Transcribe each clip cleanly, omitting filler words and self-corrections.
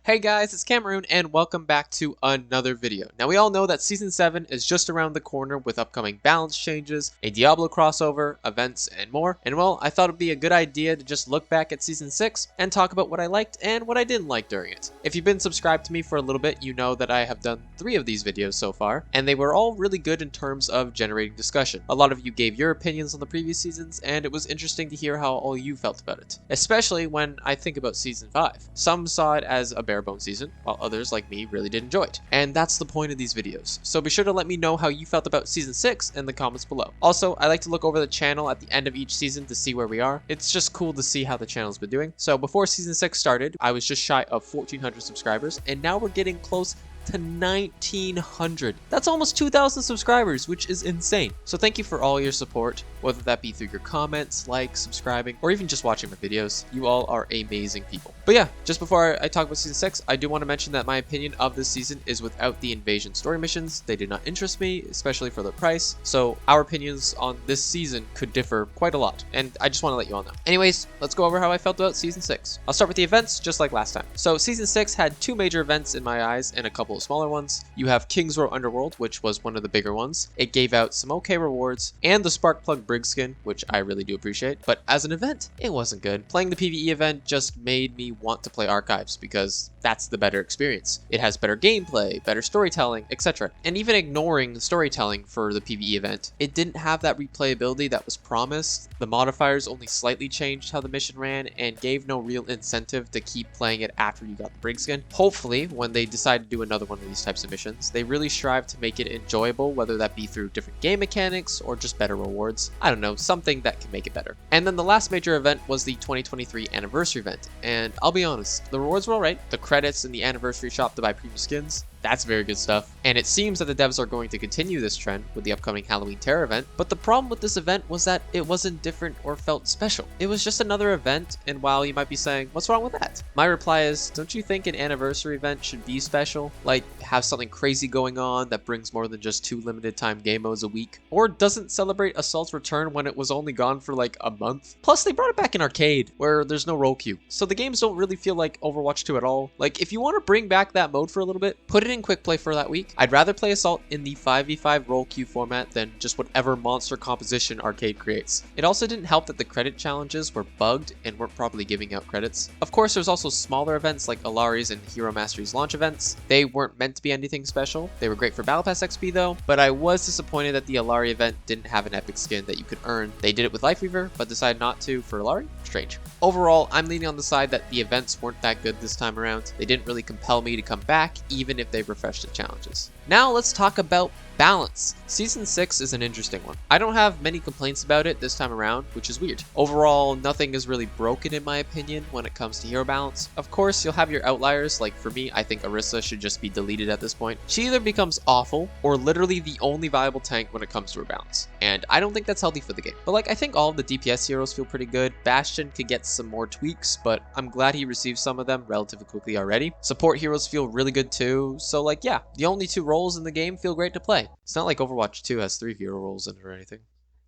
Hey guys, it's Cameroon and welcome back to another video. Now we all know that Season 7 is just around the corner with upcoming balance changes, a Diablo crossover, events, and more. And well, I thought it'd be a good idea to just look back at Season 6 and talk about what I liked and what I didn't like during it. If you've been subscribed to me for a little bit, you know that I have done 3 of these videos so far, and they were all really good in terms of generating discussion. A lot of you gave your opinions on the previous seasons, and it was interesting to hear how all you felt about it. Especially when I think about Season 5. Some saw it as a bare bones season, while others like me really did enjoy it. And that's the point of these videos. So be sure to let me know how you felt about Season 6 in the comments below. Also, I like to look over the channel at the end of each season to see where we are. It's just cool to see how the channel's been doing. So before Season 6 started, I was just shy of 1,400 subscribers, and now we're getting close to 1,900. That's almost 2,000 subscribers, which is insane. So thank you for all your support, whether that be through your comments, likes, subscribing, or even just watching my videos. You all are amazing people. But yeah, just before I talk about Season 6, I do want to mention that my opinion of this season is without the invasion story missions. They did not interest me, especially for the price. So our opinions on this season could differ quite a lot, and I just want to let you all know. Anyways, let's go over how I felt about Season 6. I'll start with the events, just like last time. So Season 6 had 2 major events in my eyes and a couple of smaller ones. You have King's Row Underworld, which was one of the bigger ones. It gave out some okay rewards, and the Sparkplug Brig skin, which I really do appreciate. But as an event, it wasn't good. Playing the PvE event just made me want to play Archives, because that's the better experience. It has better gameplay, better storytelling, etc. And even ignoring the storytelling for the PvE event, it didn't have that replayability that was promised. The modifiers only slightly changed how the mission ran and gave no real incentive to keep playing it after you got the Brig skin. Hopefully, when they decide to do another one of these types of missions, they really strive to make it enjoyable, whether that be through different game mechanics or just better rewards. I don't know, something that can make it better. And then the last major event was the 2023 anniversary event, and I'll be honest, the rewards were alright. The credits in the anniversary shop to buy premium skins, that's very good stuff. And it seems that the devs are going to continue this trend with the upcoming Halloween Terror event. But the problem with this event was that it wasn't different or felt special. It was just another event, and while you might be saying, what's wrong with that? My reply is, don't you think an anniversary event should be special? Like, have something crazy going on that brings more than just 2 limited time game modes a week? Or doesn't celebrate Assault's return when it was only gone for like a month? Plus, they brought it back in arcade, where there's no role queue. So the games don't really feel like Overwatch 2 at all. Like, if you want to bring back that mode for a little bit, put it in quick play for that week. I'd rather play Assault in the 5v5 role queue format than just whatever monster composition arcade creates. It also didn't help that the credit challenges were bugged and weren't properly giving out credits. Of course, there's also smaller events like Alari's and Hero Mastery's launch events. They weren't meant to be anything special. They were great for Battle Pass XP though, but I was disappointed that the Alari event didn't have an epic skin that you could earn. They did it with Lifeweaver, but decided not to for Alari? Strange. Overall, I'm leaning on the side that the events weren't that good this time around. They didn't really compel me to come back, even if they refreshed the challenges. Now let's talk about balance. Season 6 is an interesting one. I don't have many complaints about it this time around, which is weird. Overall, nothing is really broken in my opinion when it comes to hero balance. Of course, you'll have your outliers, like for me, I think Orisa should just be deleted at this point. She either becomes awful or literally the only viable tank when it comes to her balance. And I don't think that's healthy for the game. But like, I think all of the DPS heroes feel pretty good. Bastion could get some more tweaks, but I'm glad he received some of them relatively quickly already. Support heroes feel really good too. So like, yeah, the only 2 roles in the game feel great to play. It's not like Overwatch 2 has 3 hero roles in it or anything.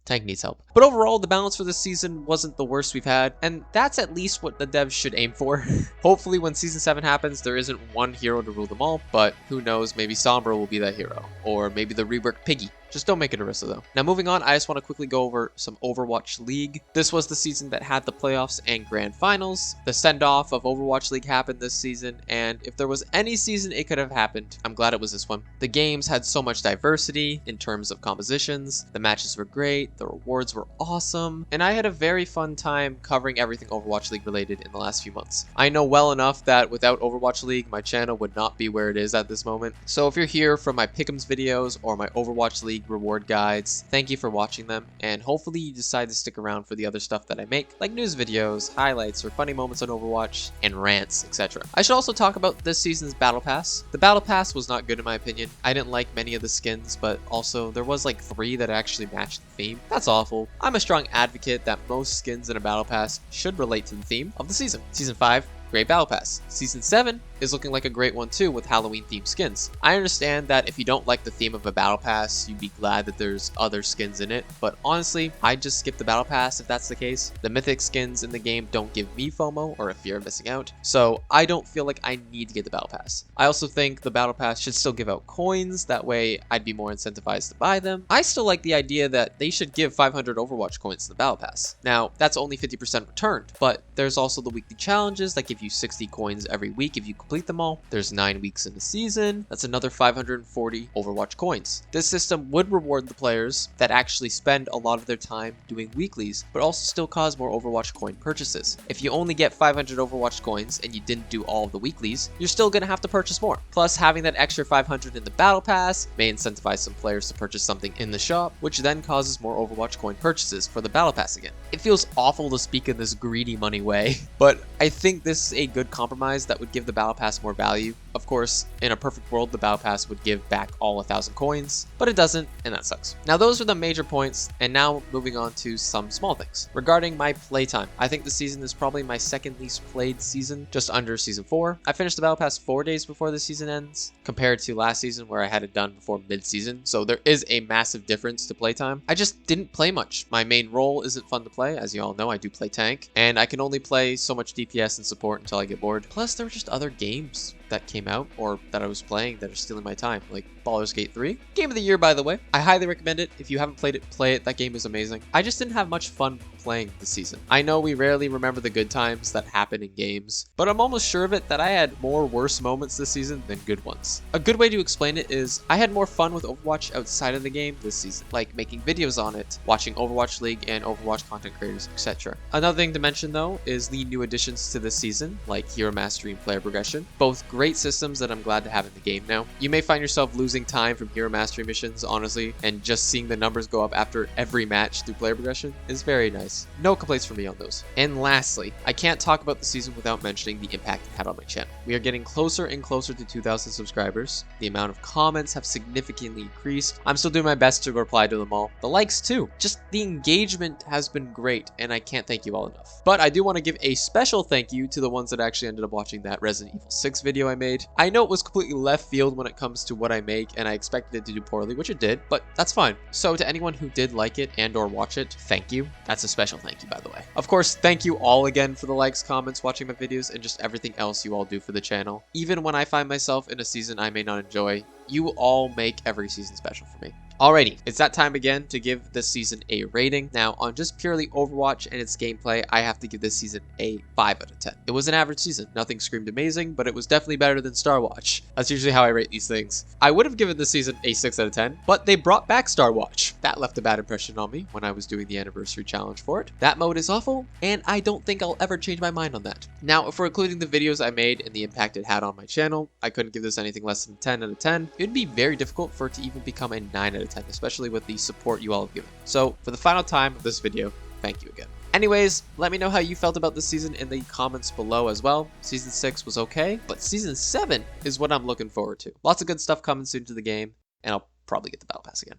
Tank needs help. But overall, the balance for this season wasn't the worst we've had, and that's at least what the devs should aim for. Hopefully when Season 7 happens, there isn't one hero to rule them all, but who knows, maybe Sombra will be that hero. Or maybe the reworked Piggy. Just don't make it Orisa though. Now moving on, I just want to quickly go over some Overwatch League. This was the season that had the playoffs and grand finals. The send-off of Overwatch League happened this season, and if there was any season it could have happened, I'm glad it was this one. The games had so much diversity in terms of compositions, the matches were great, the rewards were awesome, and I had a very fun time covering everything Overwatch League related in the last few months. I know well enough that without Overwatch League, my channel would not be where it is at this moment. So if you're here from my Pick'ems videos or my Overwatch League reward guides, thank you for watching them, and hopefully you decide to stick around for the other stuff that I make, like news videos, highlights, or funny moments on Overwatch, and rants, etc. I should also talk about this season's Battle Pass. The Battle Pass was not good in my opinion. I didn't like many of the skins, but also there was like 3 that actually matched the theme. That's awful. I'm a strong advocate that most skins in a Battle Pass should relate to the theme of the season. Season 5 great battle pass. Season 7 is looking like a great one too with Halloween themed skins. I understand that if you don't like the theme of a battle pass, you'd be glad that there's other skins in it, but honestly, I'd just skip the battle pass if that's the case. The mythic skins in the game don't give me FOMO or a fear of missing out, so I don't feel like I need to get the battle pass. I also think the battle pass should still give out coins, that way I'd be more incentivized to buy them. I still like the idea that they should give 500 Overwatch coins to the battle pass. Now, that's only 50% returned, but there's also the weekly challenges that give you 60 coins every week if you complete them all. There's 9 weeks in the season, that's another 540 Overwatch coins. This system would reward the players that actually spend a lot of their time doing weeklies, but also still cause more Overwatch coin purchases. If you only get 500 Overwatch coins and you didn't do all of the weeklies, you're still going to have to purchase more. Plus, having that extra 500 in the battle pass may incentivize some players to purchase something in the shop, which then causes more Overwatch coin purchases for the battle pass again. It feels awful to speak in this greedy money way, but I think this is a good compromise that would give the battle pass more value. Of course, in a perfect world, the battle pass would give back all 1,000 coins, but it doesn't, and that sucks. Now, those are the major points, and now moving on to some small things. Regarding my playtime, I think this season is probably my second least played season, just under season 4. I finished the battle pass 4 days before the season ends, compared to last season where I had it done before mid-season, so there is a massive difference to playtime. I just didn't play much. My main role isn't fun to play, as you all know, I do play tank, and I can only play so much DPS and support until I get bored. Plus, there were just other games that came out or that I was playing that are stealing my time, like Baldur's Gate 3. Game of the year, by the way. I highly recommend it. If you haven't played it, play it. That game is amazing. I just didn't have much fun playing this season. I know we rarely remember the good times that happen in games, but I'm almost sure of it that I had more worse moments this season than good ones. A good way to explain it is I had more fun with Overwatch outside of the game this season, like making videos on it, watching Overwatch League and Overwatch content creators, etc. Another thing to mention though is the new additions to this season, like Hero Mastery and Player Progression. Both great systems that I'm glad to have in the game now. You may find yourself losing time from Hero Mastery missions, honestly, and just seeing the numbers go up after every match through Player Progression is very nice. No complaints from me on those. And lastly, I can't talk about the season without mentioning the impact it had on my channel. We are getting closer and closer to 2,000 subscribers. The amount of comments have significantly increased. I'm still doing my best to reply to them all. The likes too. Just the engagement has been great, and I can't thank you all enough. But I do want to give a special thank you to the ones that actually ended up watching that Resident Evil 6 video I made. I know it was completely left field when it comes to what I make, and I expected it to do poorly, which it did, but that's fine. So to anyone who did like it and or watch it, thank you. That's a special thank you, by the way. Of course, thank you all again for the likes, comments, watching my videos, and just everything else you all do for the channel. Even when I find myself in a season I may not enjoy, you all make every season special for me. Alrighty, it's that time again to give this season a rating. Now, on just purely Overwatch and its gameplay, I have to give this season a 5 out of 10. It was an average season. Nothing screamed amazing, but it was definitely better than Star Watch. That's usually how I rate these things. I would have given this season a 6 out of 10, but they brought back Star Watch. That left a bad impression on me when I was doing the anniversary challenge for it. That mode is awful, and I don't think I'll ever change my mind on that. Now, if we're including the videos I made and the impact it had on my channel, I couldn't give this anything less than 10 out of 10. It'd be very difficult for it to even become a 9 out of 10, especially with the support you all have given. So, for the final time of this video, thank you again. Anyways, let me know how you felt about this season in the comments below as well. Season 6 was okay, but Season 7 is what I'm looking forward to. Lots of good stuff coming soon to the game, and I'll probably get the Battle Pass again.